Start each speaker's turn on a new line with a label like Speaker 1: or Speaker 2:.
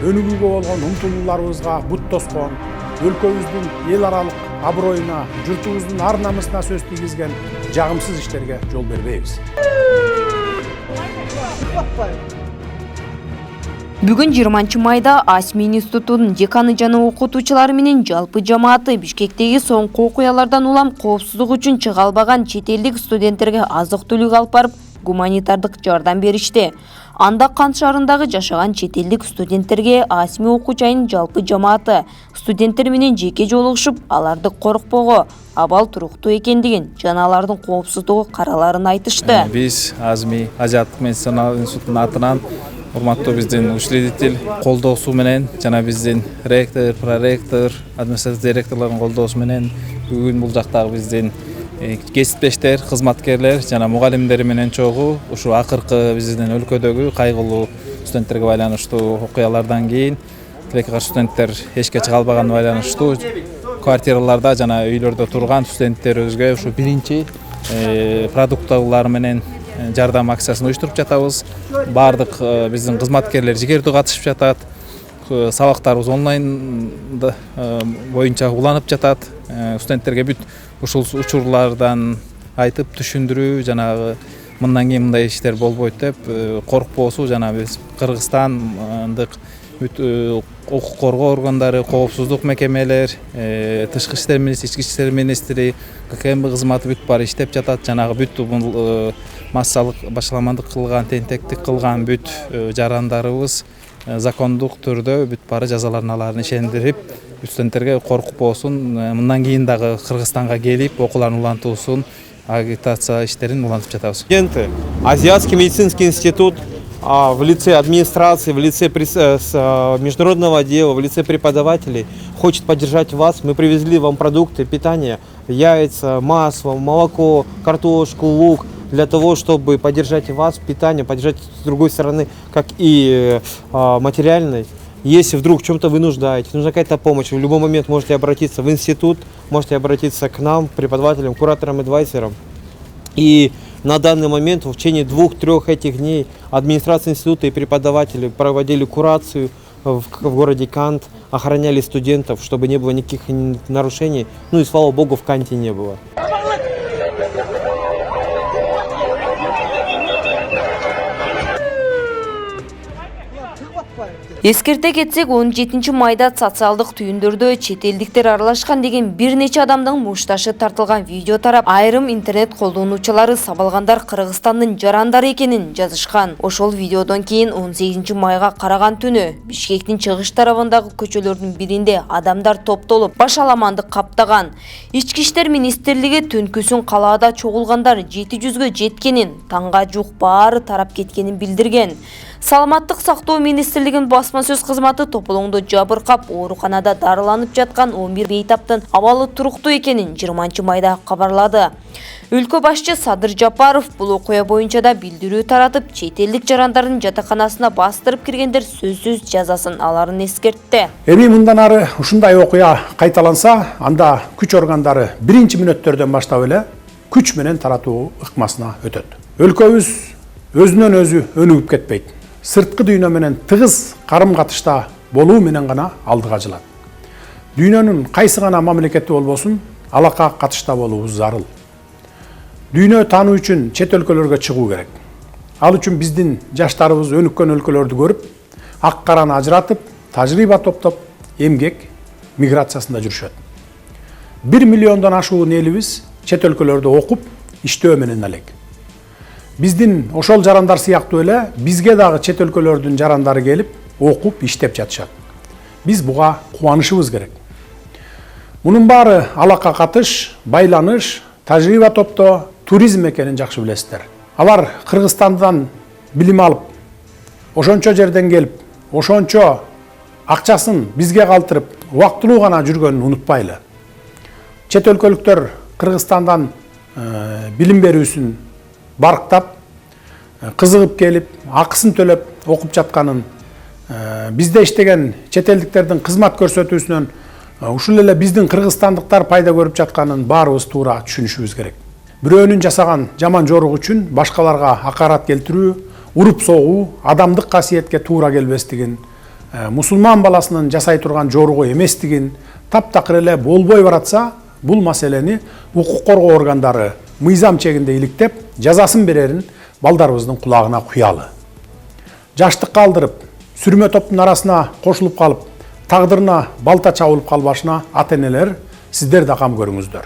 Speaker 1: өнүгүүгө болгон умтулууларыбызга бут тоскон, өлкөбүздүн эл аралык аброюна, журтубуздун ар намысына сөз тийгизген жагымсыз иштерге жол бербейбиз.
Speaker 2: Бүгүн 20 майда Асми институтунун деканы жана окутуучулары менен жалпы жамааты Бишкектеги соңку окуялардан улам коопсуздук үчүн чыга албаган чет элдик студенттерге азык-түлүк алып барып, гуманитардык жардам беришти. Анда Кант шаарындагы жашаган чет элдик студенттерге Асми окуучайынын жалпы жамааты студенттер менен жеке жолугушуп, аларды коркпого, абал туруктуу экендигин жана алардын коопсуздугу караларын айтышты.
Speaker 3: Биз Асми Азиаттык медициналык институтунун атынан урматтуу биздин учредитель колдоосу менен жана биздин ректор, проректор, административ директорлордун колдоосу менен бүгүн бул жактагы биздин кесиптештер, кызматкерлер жана мугалимдер менен чогуу ушу акыркы биздин өлкөдөгү кайгылуу студенттерге байланыштуу окуялардан кийин тилекке каршы студенттер эшикке чыга албаган байланыштуу квартираларда жана үйлөрдө турган студенттерибизге ушу биринчи продукталар менен жардам акциясын уюштуруп жатабыз. Бардык биздин кызматкерлер жигердүү катышып жатат. Сабактарыбыз онлайн боюнча уланып жатат. Студенттерге бүт ушул учурлардан айтып түшүндүрүү, жанагы мындан кийин мындай иштер болбойт деп коркпоосу, жана биз Кыргызстандык бүт укук коргоо органдары, коопсуздук мекемелер, тышкы иштер министри, ички иштер министри, ККМ кызматы бүт баары иштеп жатат. Жанагы бүт массалык башаламандык кылган, тентектик кылган бүт жарандарыбыз закондук түрдө бүт баары жазаларын аларын ишендирип, студенттерге коркпосун, мындан кийин дагы Кыргызстанга келип окууларын улантуусун, агитация иштерин улантып жатабыз.
Speaker 4: Студенты, Азиатский медицинский институт в лице администрации, в лице международного отдела, в лице преподавателей хочет поддержать вас. Мы привезли вам продукты питания, яйца, масло, молоко, картошку, лук, для того, чтобы поддержать вас, питание, поддержать с другой стороны, как и материальной. Если вдруг в чем-то вы нуждаетесь, нужна какая-то помощь, в любой момент можете обратиться в институт, можете обратиться к нам, преподавателям, кураторам, адвайзерам. И на данный момент в течение 2-3 этих дней администрация института и преподаватели проводили курацию в городе Кант, охраняли студентов, чтобы не было никаких нарушений. Ну и слава богу, в Канте не было.
Speaker 2: Эскерте кетсек, 17 майда социалдык түйүндөрдө чет элдиктер аралашкан деген бир нече адамдын мушташы тартылган видео тарап, айрым интернет колдонуучулары сабалгандар Кыргызстандын жарандары экенин жазышкан. Ошол видеодон кийин 18 майга караган түнү Бишкектин чыгыш тарабындагы көчөлөрдүн биринде адамдар топтолуп, башаламандык каптаган. Ички иштер министрлиги түнкүсүн калаада чогулгандар 700гө жеткенин, таңга жук баары тарап кеткенин билдирген. Саламаттык сактоо министрлигинин басма-сөз кызматы тополоңдо жабыркап, ооруканада дарыланып жаткан 11 бейтаптын абалы туруктуу экенин 20 майда кабарлады. Өлкө башчы Садыр Жапаров бул окуя боюнча да билдирүү таратып, чет элдик жарандардын жатаканасына бастырып киргендер сөзсүз жазасын аларын эскертти.
Speaker 1: Эми мындан ары ушундай окуя кайталанса, анда күч органдары биринчи мүнөттөрдөн баштап эле күч менен таратуу ыкмасына өтөт. Өлкөбүз өзүнөн өзү өнүгүп кетпейт. Сырткы дүйнө менен тыгыз карым-катышта болуу менен гана алдыга жылат. Дүйнөнүн кайсы гана мамлекети болбосун, алака катышта болуубуз зарыл. Дүйнө таануу үчүн чет өлкөлөргө чыгуу керек. Ал үчүн биздин жаштарыбыз өнүккөн өлкөлөрдү көрүп, ак караны ажыратып, тажрыйба топтоп, эмгек миграциясында жүрүшөт. 1 миллиондон ашуун элибиз чет өлкөлөрдө окуп, иштөө менен элек. Биздин ошол жарандар сыяктуу эле бизге дагы чет өлкөлөрдүн жарандары келип, окуп, иштеп жатышат. Биз буга кубанышыбыз керек. Мунун баары алака катыш, байланыш, тажрыйба топтоо, туризм экенин жакшы билесиздер. Алар Кыргызстандан билим алып, ошончо жерден келип, ошончо акчасын бизге калтырып, убактылуу гана жүргөнүн унутпайлы. Чет өлкөлүктөр Кыргызстандан билим берүүсүн барктап, кызыгып келип, акысын төлөп окуп жатканын, бизде иштеген чет элдиктердин кызмат көрсөтүүсүнөн ушул эле биздин кыргызстандыктар пайда көрүп жатканын баарыбыз туура түшүнүшүбүз керек. Бирөөнүн жасаган жаман жорук үчүн башкаларга акарат келтирүү, уруп согуу, адамдык касиетке туура келбестигин мусулман баласынын жасай турган жоругу эместигин таптакыр эле болбой баратса, бул маселени укук коргоо органдары мыйзам чегинде иликтеп, жазасын берерин балдарыбыздын кулагына куялы. Жаштыкка алдырып, сүрмө топтун арасына кошулуп калып, тагдырына балта чабылып калбашына ата-энелер сиздер да кам көрүңүздөр.